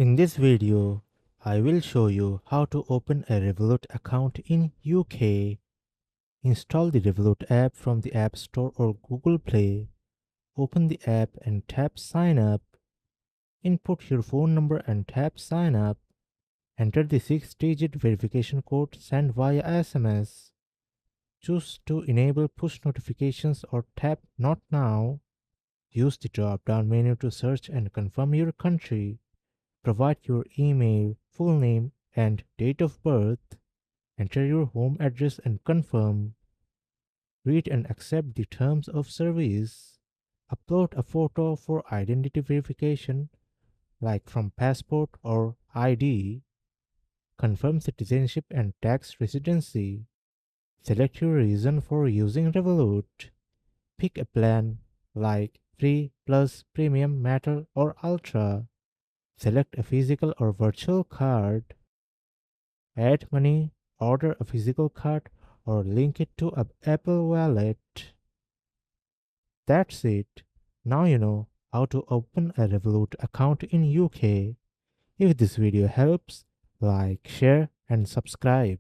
In this video, I will show you how to open a Revolut account in UK. Install the Revolut app from the App Store or Google Play. Open the app and tap Sign Up. Input your phone number and tap Sign Up. Enter the 6-digit verification code sent via SMS. Choose to enable push notifications or tap Not Now. Use the drop-down menu to search and confirm your country. Provide your email, full name, and date of birth. Enter your home address and confirm. Read and accept the terms of service. Upload a photo for identity verification, like from passport or ID. Confirm citizenship and tax residency. Select your reason for using Revolut. Pick a plan like Free, Plus, Premium, Metal, or Ultra. Select a physical or virtual card. Add money, order a physical card, or link it to an Apple Wallet. That's it. Now you know how to open a Revolut account in UK. If this video helps, like, share, and subscribe.